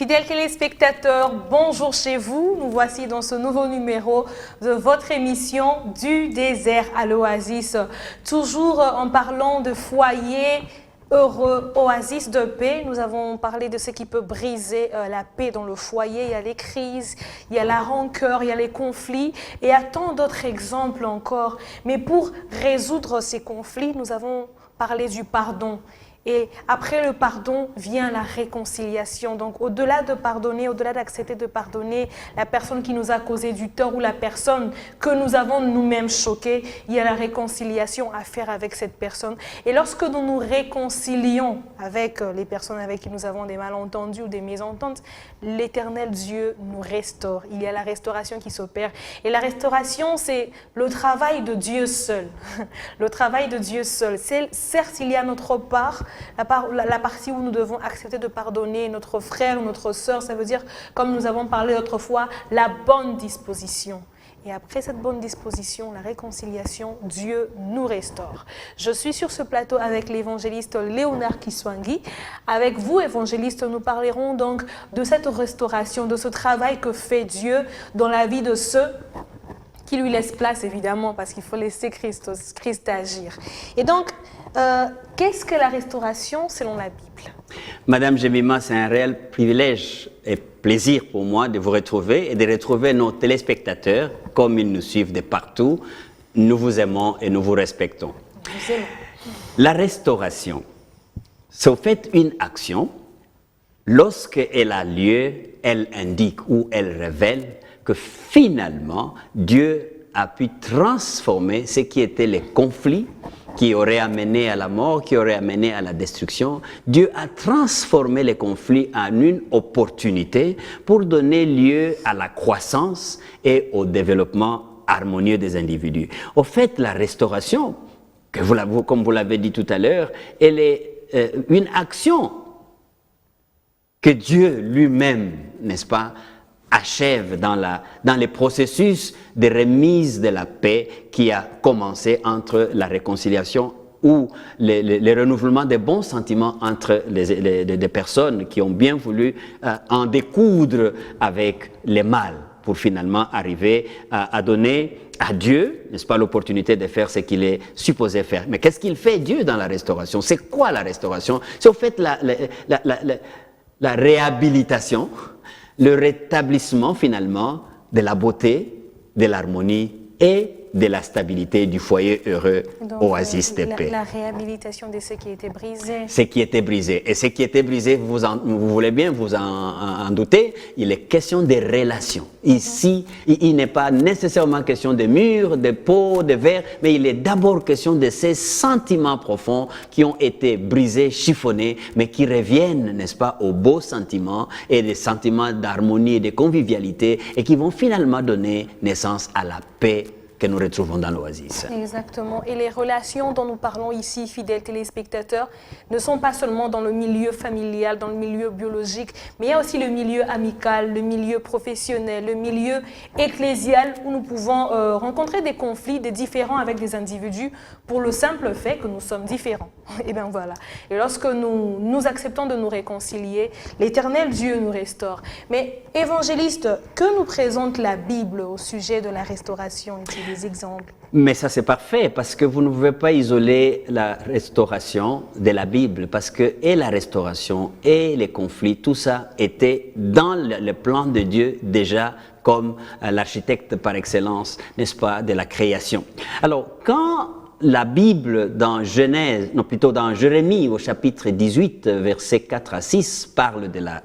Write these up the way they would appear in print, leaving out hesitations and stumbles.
Fidèles téléspectateurs, bonjour chez vous. Nous voici dans ce nouveau numéro de votre émission Du désert à l'oasis. Toujours en parlant de foyer heureux, oasis de paix. Nous avons parlé de ce qui peut briser la paix dans le foyer. Il y a les crises, il y a la rancœur, il y a les conflits et il y a tant d'autres exemples encore. Mais pour résoudre ces conflits, nous avons parlé du pardon. Et après le pardon vient la réconciliation. Donc au-delà de pardonner, au-delà d'accepter de pardonner la personne qui nous a causé du tort ou la personne que nous avons nous-mêmes choquée, il y a la réconciliation à faire avec cette personne. Et lorsque nous nous réconcilions avec les personnes avec qui nous avons des malentendus ou des mésententes, l'Éternel Dieu nous restaure. Il y a la restauration qui s'opère. Et la restauration, c'est le travail de Dieu seul. Le travail de Dieu seul. Certes, il y a notre part, la partie où nous devons accepter de pardonner notre frère ou notre sœur, ça veut dire, comme nous avons parlé autrefois, la bonne disposition. Et après cette bonne disposition, la réconciliation, Dieu nous restaure. Je suis sur ce plateau avec l'évangéliste Léonard Kiswangi. Avec vous, évangéliste, nous parlerons donc de cette restauration, de ce travail que fait Dieu dans la vie de ceux qui lui laissent place, évidemment, parce qu'il faut laisser Christ agir. Et donc, qu'est-ce que la restauration selon la Bible? Madame Jemima, c'est un réel privilège et plaisir pour moi de vous retrouver et de retrouver nos téléspectateurs, comme ils nous suivent de partout. Nous vous aimons et nous vous respectons. Nous aimons. La restauration, c'est au fait une action. Lorsqu'elle a lieu, elle indique ou elle révèle que finalement, Dieu a pu transformer ce qui étaient les conflits qui auraient amené à la mort, qui auraient amené à la destruction. Dieu a transformé les conflits en une opportunité pour donner lieu à la croissance et au développement harmonieux des individus. Au fait, la restauration, comme vous l'avez dit tout à l'heure, elle est une action que Dieu lui-même, n'est-ce pas, achève dans les processus de remise de la paix qui a commencé entre la réconciliation ou le renouvellement des bons sentiments entre les personnes qui ont bien voulu en découdre avec les mal pour finalement arriver à donner à Dieu, n'est-ce pas, l'opportunité de faire ce qu'il est supposé faire. Mais qu'est-ce qu'il fait Dieu dans la restauration? C'est quoi la restauration? C'est au fait la réhabilitation, le rétablissement finalement de la beauté, de l'harmonie et de la stabilité du foyer heureux, donc, oasis de paix. La réhabilitation de ce qui était brisé. Ce qui était brisé. Et ce qui était brisé, vous voulez bien vous en douter, il est question des relations. Ici, il n'est pas nécessairement question de murs, de pots, de verres, mais il est d'abord question de ces sentiments profonds qui ont été brisés, chiffonnés, mais qui reviennent, n'est-ce pas, aux beaux sentiments et des sentiments d'harmonie et de convivialité et qui vont finalement donner naissance à la paix que nous retrouvons dans l'oasis. Exactement. Et les relations dont nous parlons ici, fidèles téléspectateurs, ne sont pas seulement dans le milieu familial, dans le milieu biologique, mais il y a aussi le milieu amical, le milieu professionnel, le milieu ecclésial, où nous pouvons rencontrer des conflits, des différends avec des individus pour le simple fait que nous sommes différents. Et bien voilà. Et lorsque nous acceptons de nous réconcilier, l'Éternel Dieu nous restaure. Mais évangéliste, que nous présente la Bible au sujet de la restauration? Des exemples. Mais ça c'est parfait parce que vous ne pouvez pas isoler la restauration de la Bible parce que et la restauration et les conflits, tout ça était dans le plan de Dieu déjà comme l'architecte par excellence, n'est-ce pas, de la création. Alors quand la Bible dans Genèse, non plutôt dans Jérémie au chapitre 18, versets 4 à 6 parle de la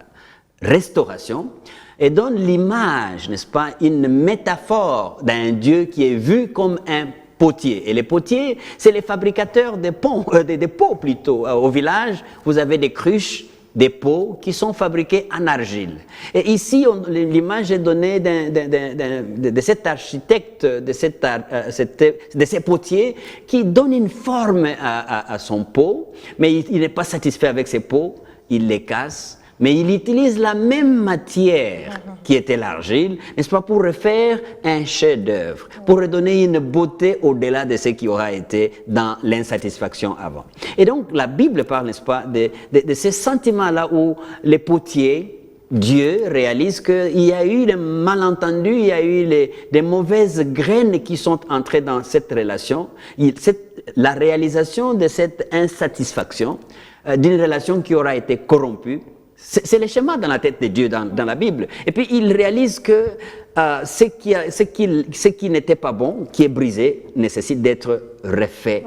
restauration, et donne l'image, n'est-ce pas, une métaphore d'un Dieu qui est vu comme un potier. Et les potiers, c'est les fabricateurs des pots plutôt. Au village, vous avez des cruches, des pots qui sont fabriqués en argile. Et ici, l'image est donnée de cet architecte, de ces potiers qui donne une forme à son pot, mais il n'est pas satisfait avec ses pots, il les casse. Mais il utilise la même matière qui était l'argile, n'est-ce pas, pour refaire un chef-d'œuvre, pour redonner une beauté au-delà de ce qui aura été dans l'insatisfaction avant. Et donc, la Bible parle, n'est-ce pas, de ces sentiments-là où les potiers Dieu réalise qu'il y a eu des malentendus, il y a eu des mauvaises graines qui sont entrées dans cette relation. La réalisation de cette insatisfaction, d'une relation qui aura été corrompue, c'est le schéma dans la tête de Dieu dans la Bible. Et puis il réalise que ce qui n'était pas bon, qui est brisé, nécessite d'être refait,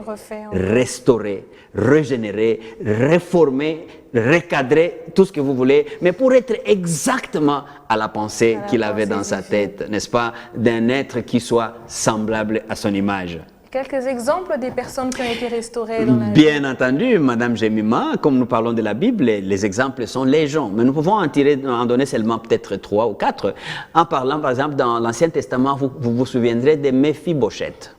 restauré, régénéré, réformé, recadré, tout ce que vous voulez, mais pour être exactement à la pensée qu'il avait dans sa tête, n'est-ce pas, d'un être qui soit semblable à son image. Quelques exemples des personnes qui ont été restaurées dans la Bien entendu, Madame Jemima, comme nous parlons de la Bible, les exemples sont légion, mais nous pouvons en donner seulement peut-être 3 ou 4, en parlant par exemple dans l'Ancien Testament, vous vous souviendrez de Méphibosheth.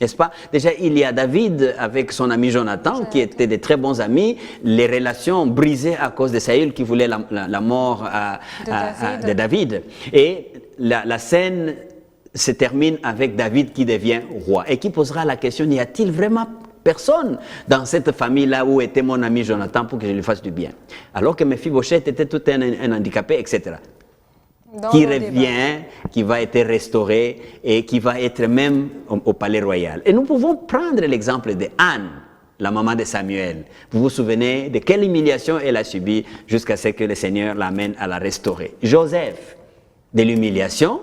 N'est-ce pas? Déjà, il y a David avec son ami Jonathan, qui étaient de très bons amis, les relations brisées à cause de Saül qui voulait la mort de David. Et la scène se termine avec David qui devient roi et qui posera la question, y a-t-il vraiment personne dans cette famille-là où était mon ami Jonathan pour que je lui fasse du bien? Alors que Méphibosheth était tout un handicapé, etc. Qui revient, qui va être restauré et qui va être même au palais royal. Et nous pouvons prendre l'exemple de Anne, la maman de Samuel. Vous vous souvenez de quelle humiliation elle a subie jusqu'à ce que le Seigneur l'amène à la restaurer. Joseph, de l'humiliation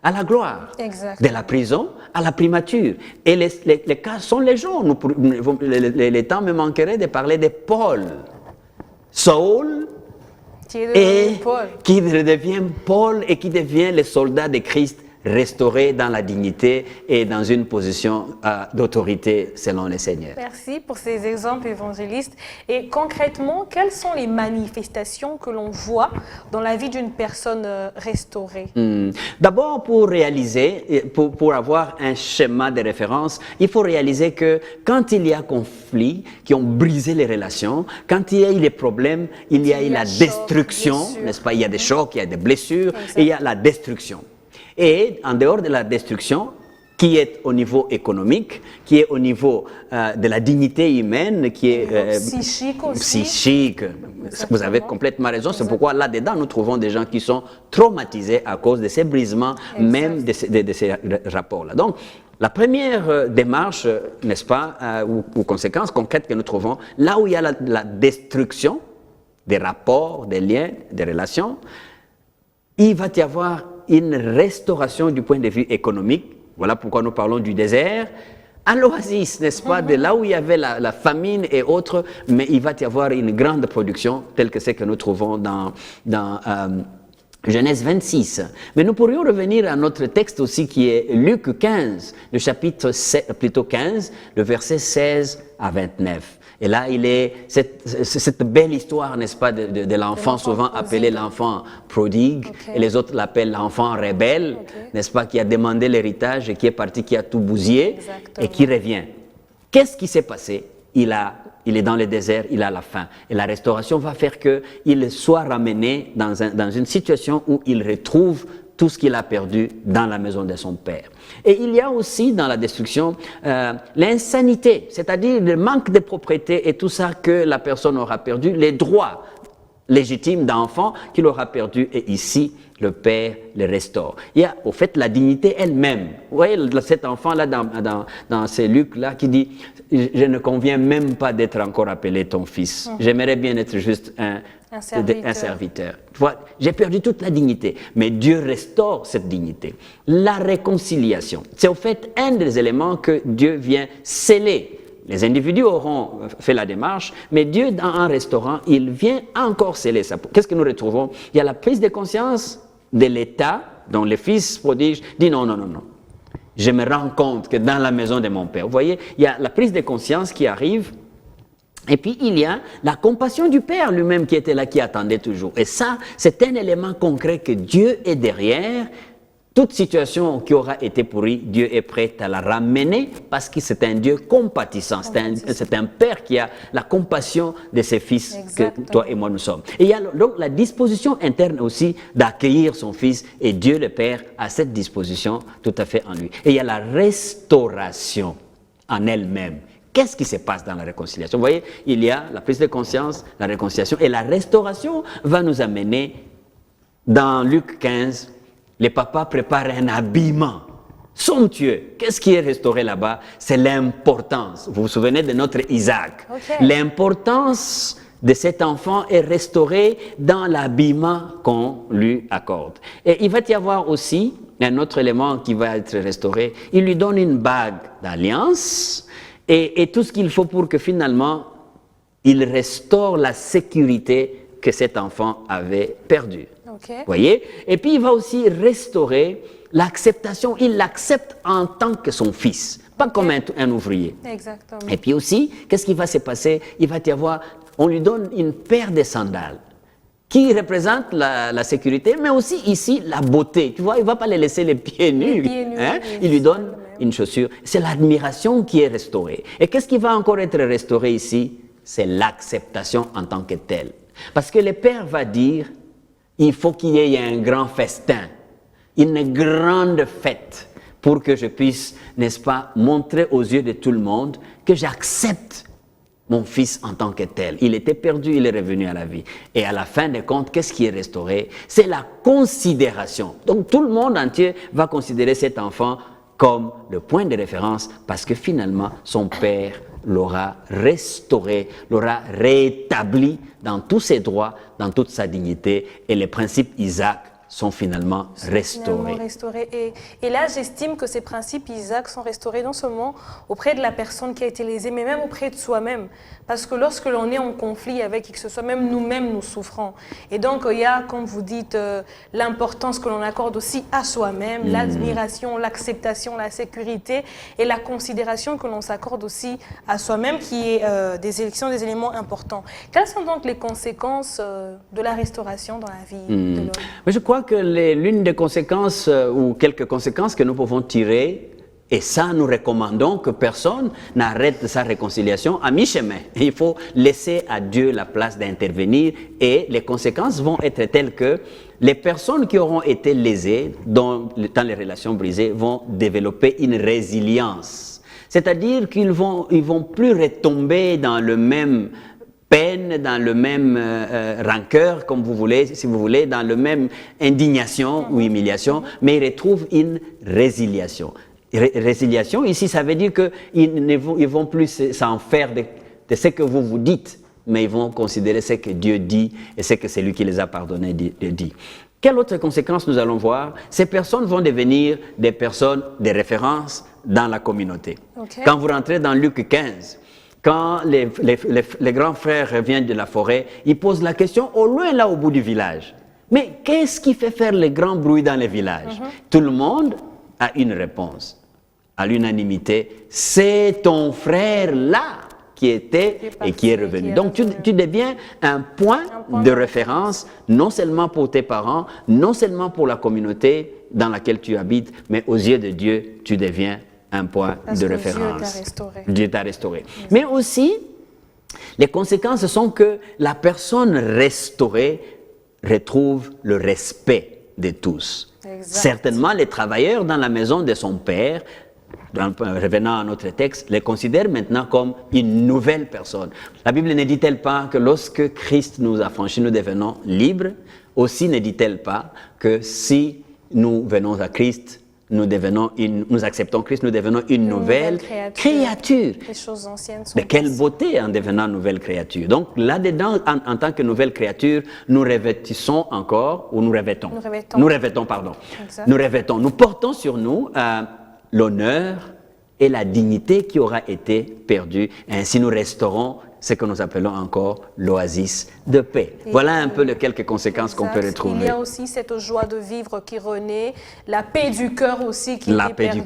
à la gloire, de la prison à la primature. Et les cas sont légion. Le temps me manquerait de parler de Paul. Saul, qui redevient Paul et qui devient le soldat de Christ, restauré dans la dignité et dans une position d'autorité selon le Seigneur. Merci pour ces exemples évangélistes. Et concrètement, quelles sont les manifestations que l'on voit dans la vie d'une personne restaurée? D'abord, pour réaliser, pour avoir un schéma de référence, il faut réaliser que quand il y a conflit, qui ont brisé les relations, quand il y a eu les problèmes, il y a eu la destruction, n'est-ce pas? Il y a des chocs, il y a des blessures, et il y a la destruction. Et en dehors de la destruction, qui est au niveau économique, qui est au niveau de la dignité humaine, qui est psychique aussi. Psychique. Vous avez complètement raison. C'est pourquoi là-dedans, nous trouvons des gens qui sont traumatisés à cause de ces brisements, même de ces rapports-là. Donc, la première démarche, n'est-ce pas, ou conséquence concrète que nous trouvons, là où il y a la destruction des rapports, des liens, des relations, il va y avoir une restauration du point de vue économique. Voilà pourquoi nous parlons du désert. À l'oasis, n'est-ce pas, de là où il y avait la famine et autres, mais il va y avoir une grande production, telle que celle que nous trouvons dans Genèse 26. Mais nous pourrions revenir à notre texte aussi qui est Luc 15, le chapitre 15, le verset 16 à 29. Et là, il est cette belle histoire, n'est-ce pas, de l'enfant souvent appelé l'enfant prodigue, et les autres l'appellent l'enfant rebelle, n'est-ce pas, qui a demandé l'héritage et qui est parti, qui a tout bousillé, et qui revient. Qu'est-ce qui s'est passé? Il est dans le désert, il a la faim. Et la restauration va faire qu'il soit ramené dans une situation où il retrouve tout ce qu'il a perdu dans la maison de son père. Et il y a aussi dans la destruction l'insanité, c'est-à-dire le manque de propriété et tout ça que la personne aura perdu, les droits légitimes d'enfant qu'il aura perdu, et ici, le Père le restaure. Il y a au fait la dignité elle-même. Vous voyez cet enfant-là dans ces Luc-là qui dit « Je ne conviens même pas d'être encore appelé ton fils. J'aimerais bien être juste un serviteur. » J'ai perdu toute la dignité, mais Dieu restaure cette dignité. La réconciliation, c'est au fait un des éléments que Dieu vient sceller. Les individus auront fait la démarche, mais Dieu, dans un restaurant, il vient encore sceller ça. Qu'est-ce que nous retrouvons? Il y a la prise de conscience de l'État, dont le fils prodige dit non. Je me rends compte que dans la maison de mon père, vous voyez, il y a la prise de conscience qui arrive. Et puis, il y a la compassion du Père lui-même qui était là, qui attendait toujours. Et ça, c'est un élément concret que Dieu est derrière. Toute situation qui aura été pourrie, Dieu est prêt à la ramener parce que c'est un Dieu compatissant. C'est un Père qui a la compassion de ses fils que toi et moi nous sommes. Et il y a donc la disposition interne aussi d'accueillir son fils, et Dieu le Père a cette disposition tout à fait en lui. Et il y a la restauration en elle-même. Qu'est-ce qui se passe dans la réconciliation? Vous voyez, il y a la prise de conscience, la réconciliation, et la restauration va nous amener dans Luc 15, les papas préparent un habillement somptueux. Qu'est-ce qui est restauré là-bas? C'est l'importance. Vous vous souvenez de notre Isaac. Okay. L'importance de cet enfant est restaurée dans l'habillement qu'on lui accorde. Et il va y avoir aussi un autre élément qui va être restauré. Il lui donne une bague d'alliance et tout ce qu'il faut pour que finalement, il restaure la sécurité que cet enfant avait perdue. Okay. Voyez? Et puis il va aussi restaurer l'acceptation. Il l'accepte en tant que son fils, pas comme un ouvrier. Exactement. Et puis aussi, qu'est-ce qui va se passer? Il va y avoir, on lui donne une paire de sandales qui représente la sécurité, mais aussi ici la beauté. Tu vois, il ne va pas les laisser les pieds nus. Hein? Il lui donne une chaussure. C'est l'admiration qui est restaurée. Et qu'est-ce qui va encore être restauré ici? C'est l'acceptation en tant que telle. Parce que le père va dire, il faut qu'il y ait un grand festin, une grande fête, pour que je puisse, n'est-ce pas, montrer aux yeux de tout le monde que j'accepte mon fils en tant que tel. Il était perdu, il est revenu à la vie. Et à la fin des comptes, qu'est-ce qui est restauré? C'est la considération. Donc tout le monde entier va considérer cet enfant comme le point de référence parce que finalement, son père l'aura restauré, l'aura rétabli dans tous ses droits, dans toute sa dignité. Et les principes Isaac sont finalement restaurés. Et là, j'estime que ces principes Isaac sont restaurés non seulement auprès de la personne qui a été lésée, mais même auprès de soi-même. Parce que lorsque l'on est en conflit avec qui que ce soit, même nous-mêmes, nous souffrons. Et donc, il y a, comme vous dites, l'importance que l'on accorde aussi à soi-même, l'admiration, l'acceptation, la sécurité et la considération que l'on s'accorde aussi à soi-même, qui est sont des éléments importants. Quelles sont donc les conséquences de la restauration dans la vie de l'homme? Je crois que l'une des conséquences ou quelques conséquences que nous pouvons tirer, et ça nous recommandons que personne n'arrête sa réconciliation à mi-chemin. Il faut laisser à Dieu la place d'intervenir et les conséquences vont être telles que les personnes qui auront été lésées dans les relations brisées vont développer une résilience. C'est-à-dire qu'ils vont plus retomber dans le même peine, dans le même rancœur, comme vous voulez, si vous voulez, dans le même indignation ou humiliation, mais ils retrouvent une résiliation. Résiliation, ici, ça veut dire qu'ils ne vont plus s'en faire de ce que vous vous dites, mais ils vont considérer ce que Dieu dit et ce que c'est lui qui les a pardonnés dit. Quelle autre conséquence nous allons voir? Ces personnes vont devenir des personnes de référence dans la communauté. Okay. Quand vous rentrez dans Luc 15, quand les grands frères reviennent de la forêt, ils posent la question au loin, là, au bout du village. Mais qu'est-ce qui fait faire le grand bruit dans les villages? Tout le monde a une réponse, à l'unanimité. C'est ton frère là qui était et qui est revenu. Donc tu deviens un point de référence, non seulement pour tes parents, non seulement pour la communauté dans laquelle tu habites, mais aux yeux de Dieu, tu deviens un point de référence. Dieu t'a restauré. Mais aussi, les conséquences sont que la personne restaurée retrouve le respect de tous. Exact. Certainement, les travailleurs dans la maison de son père, revenant à notre texte, les considèrent maintenant comme une nouvelle personne. La Bible ne dit-elle pas que lorsque Christ nous a franchis, nous devenons libres? Aussi ne dit-elle pas que si nous venons à Christ, nous acceptons Christ, nous devenons une nouvelle créature. Les choses anciennes sont Mais quelle beauté en devenant nouvelle créature. Donc là-dedans, en tant que nouvelle créature, nous revêtissons encore, ou nous revêtons. Nous revêtons, pardon. Exact. Nous revêtons. Nous portons sur nous l'honneur et la dignité qui aura été perdue. Ainsi, nous restaurons ce que nous appelons encore l'oasis de paix. Et voilà un peu les quelques conséquences qu'on peut retrouver. Il y a aussi cette joie de vivre qui renaît, la paix du cœur aussi qui est perdue,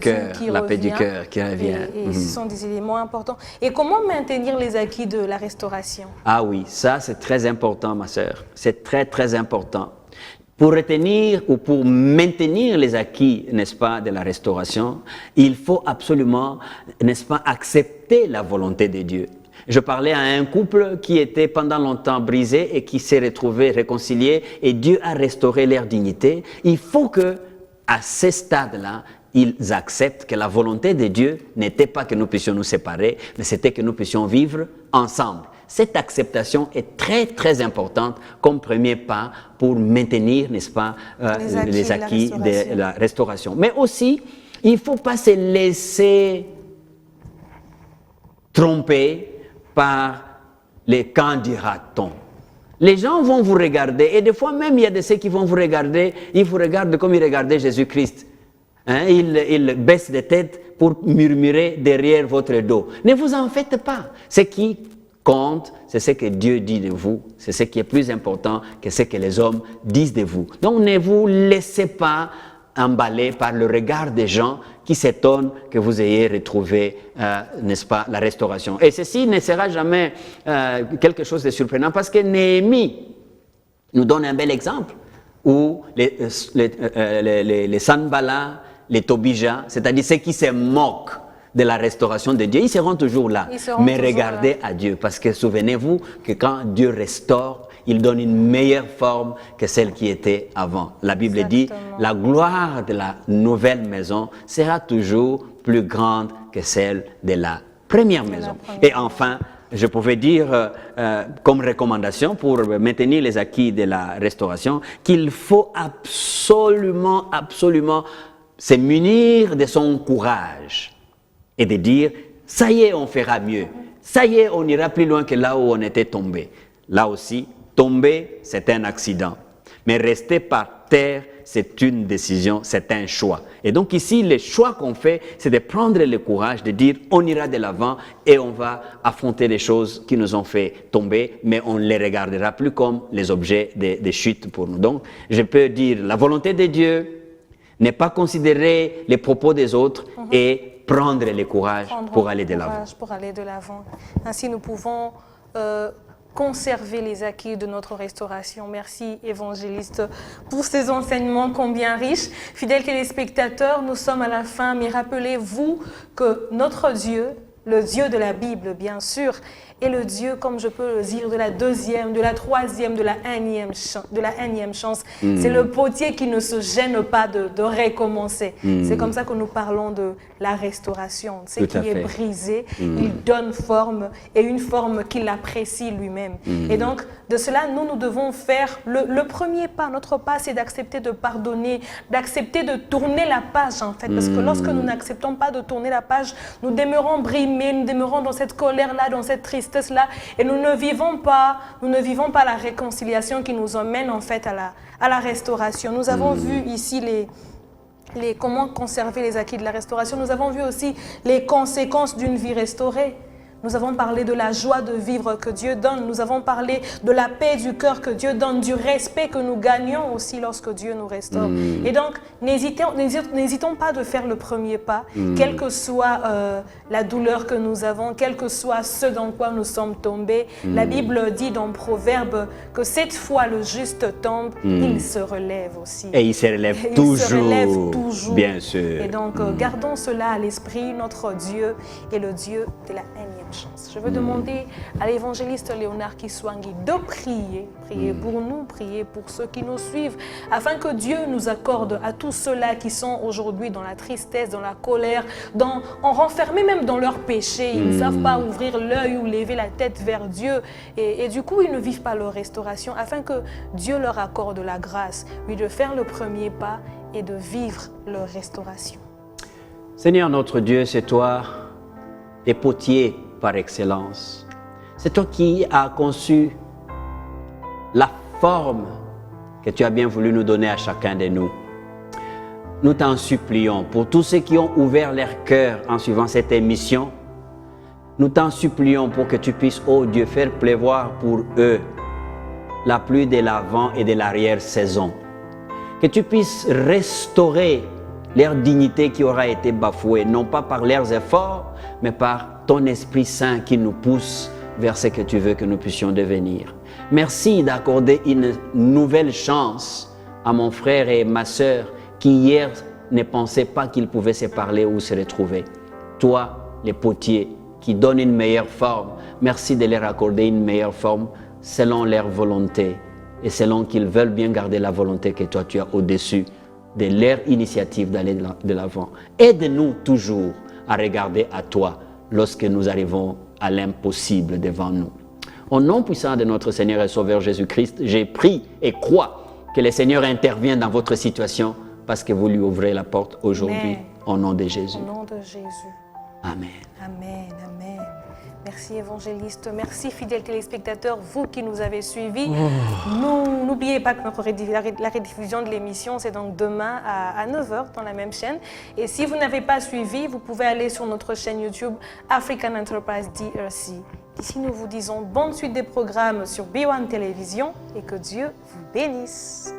la paix du cœur qui revient. Et ce sont des éléments importants. Et comment maintenir les acquis de la restauration? Ah oui, ça c'est très important, ma sœur. C'est très, très important. Pour retenir ou pour maintenir les acquis, n'est-ce pas, de la restauration, il faut absolument, n'est-ce pas, accepter la volonté de Dieu. Je parlais à un couple qui était pendant longtemps brisé et qui s'est retrouvé réconcilié et Dieu a restauré leur dignité. Il faut que, à ce stade-là, ils acceptent que la volonté de Dieu n'était pas que nous puissions nous séparer, mais c'était que nous puissions vivre ensemble. cette acceptation est très très importante comme premier pas pour maintenir, n'est-ce pas, les acquis de la restauration. Mais aussi, il ne faut pas se laisser tromper par les « quand dira-t-on ». Les gens vont vous regarder, et des fois même il y a de ceux qui vont vous regarder, ils vous regardent comme ils regardaient Jésus-Christ. Hein, ils baissent les têtes pour murmurer derrière votre dos. Ne vous en faites pas. Ce qui compte, c'est ce que Dieu dit de vous. C'est ce qui est plus important que ce que les hommes disent de vous. Donc ne vous laissez pas emballer par le regard des gens qui s'étonnent que vous ayez retrouvé, n'est-ce pas, la restauration. Et ceci ne sera jamais quelque chose de surprenant parce que Néhémie nous donne un bel exemple où les Sanballat, les Tobija, c'est-à-dire ceux qui se moquent de la restauration de Dieu, ils seront toujours là. Mais regardez à Dieu, parce que souvenez-vous que quand Dieu restaure, il donne une meilleure forme que celle qui était avant. La Bible dit, la gloire de la nouvelle maison sera toujours plus grande que celle de la première maison. Et enfin, je pouvais dire comme recommandation pour maintenir les acquis de la restauration qu'il faut absolument se munir de son courage et de dire, ça y est, on fera mieux. Ça y est, on ira plus loin que là où on était tombé. Là aussi, tomber, c'est un accident. Mais rester par terre, c'est une décision, c'est un choix. Et donc ici, le choix qu'on fait, c'est de prendre le courage, de dire, on ira de l'avant et on va affronter les choses qui nous ont fait tomber, mais on ne les regardera plus comme les objets de chute pour nous. Donc, je peux dire, la volonté de Dieu, ne pas considérer les propos des autres et prendre le courage pour aller de l'avant. Ainsi, nous pouvons conserver les acquis de notre restauration. Merci, évangéliste, pour ces enseignements combien riches. Fidèles téléspectateurs, nous sommes à la fin, mais rappelez-vous que notre Dieu, le Dieu de la Bible, bien sûr, est le Dieu, comme je peux le dire, de la deuxième, de la troisième, de la énième chance. C'est le potier qui ne se gêne pas de recommencer. C'est comme ça que nous parlons de la restauration. Ce qui est brisé, il donne forme, et une forme qu'il apprécie lui-même. Et donc, de cela, nous devons faire le premier pas. Notre pas, c'est d'accepter de pardonner, d'accepter de tourner la page, en fait. Parce que lorsque nous n'acceptons pas de tourner la page, nous demeurons brimés, nous demeurons dans cette colère-là, dans cette tristesse là, et nous ne vivons pas la réconciliation qui nous emmène en fait à la restauration. Nous avons vu ici comment conserver les acquis de la restauration. Nous avons vu aussi les conséquences d'une vie restaurée. Nous avons parlé de la joie de vivre que Dieu donne. Nous avons parlé de la paix du cœur que Dieu donne, du respect que nous gagnons aussi lorsque Dieu nous restaure. Et donc, n'hésitons pas de faire le premier pas, quelle que soit la douleur que nous avons, quel que soit ce dans quoi nous sommes tombés. La Bible dit dans Proverbe que cette fois le juste tombe, il se relève aussi. Et il se relève toujours, bien sûr. Et donc, gardons cela à l'esprit. Notre Dieu est le Dieu de la énième chance. Je veux demander à l'évangéliste Léonard Kiswangi de prier pour nous, prier pour ceux qui nous suivent, afin que Dieu nous accorde à tous ceux-là qui sont aujourd'hui dans la tristesse, dans la colère, renfermés même dans leurs péchés. Ils ne savent pas ouvrir l'œil ou lever la tête vers Dieu. Et du coup, ils ne vivent pas leur restauration, afin que Dieu leur accorde la grâce, oui, de faire le premier pas et de vivre leur restauration. Seigneur notre Dieu, c'est toi, les potiers par excellence. C'est toi qui as conçu la forme que tu as bien voulu nous donner à chacun de nous. Nous t'en supplions pour tous ceux qui ont ouvert leur cœur en suivant cette émission. Nous t'en supplions pour que tu puisses, oh Dieu, faire pleuvoir pour eux la pluie de l'avant et de l'arrière-saison. Que tu puisses restaurer leur dignité qui aura été bafouée, non pas par leurs efforts, mais par ton Esprit Saint qui nous pousse vers ce que tu veux que nous puissions devenir. Merci d'accorder une nouvelle chance à mon frère et ma sœur qui hier ne pensaient pas qu'ils pouvaient se parler ou se retrouver. Toi, les potiers, qui donnent une meilleure forme, merci de leur accorder une meilleure forme selon leur volonté et selon qu'ils veulent bien garder la volonté que toi tu as au-dessus de leur initiative d'aller de l'avant. Aide-nous toujours à regarder à toi lorsque nous arrivons à l'impossible devant nous. Au nom puissant de notre Seigneur et Sauveur Jésus-Christ, j'ai pris et crois que le Seigneur intervient dans votre situation parce que vous lui ouvrez la porte aujourd'hui. Au nom de Jésus. Au nom de Jésus. Amen. Amen, amen. Merci évangéliste, merci fidèles téléspectateurs, vous qui nous avez suivis. N'oubliez pas que la rediffusion de l'émission, c'est donc demain à 9h dans la même chaîne. Et si vous n'avez pas suivi, vous pouvez aller sur notre chaîne YouTube African Enterprise DRC. Ici, nous vous disons bonne suite des programmes sur B1 Télévision et que Dieu vous bénisse.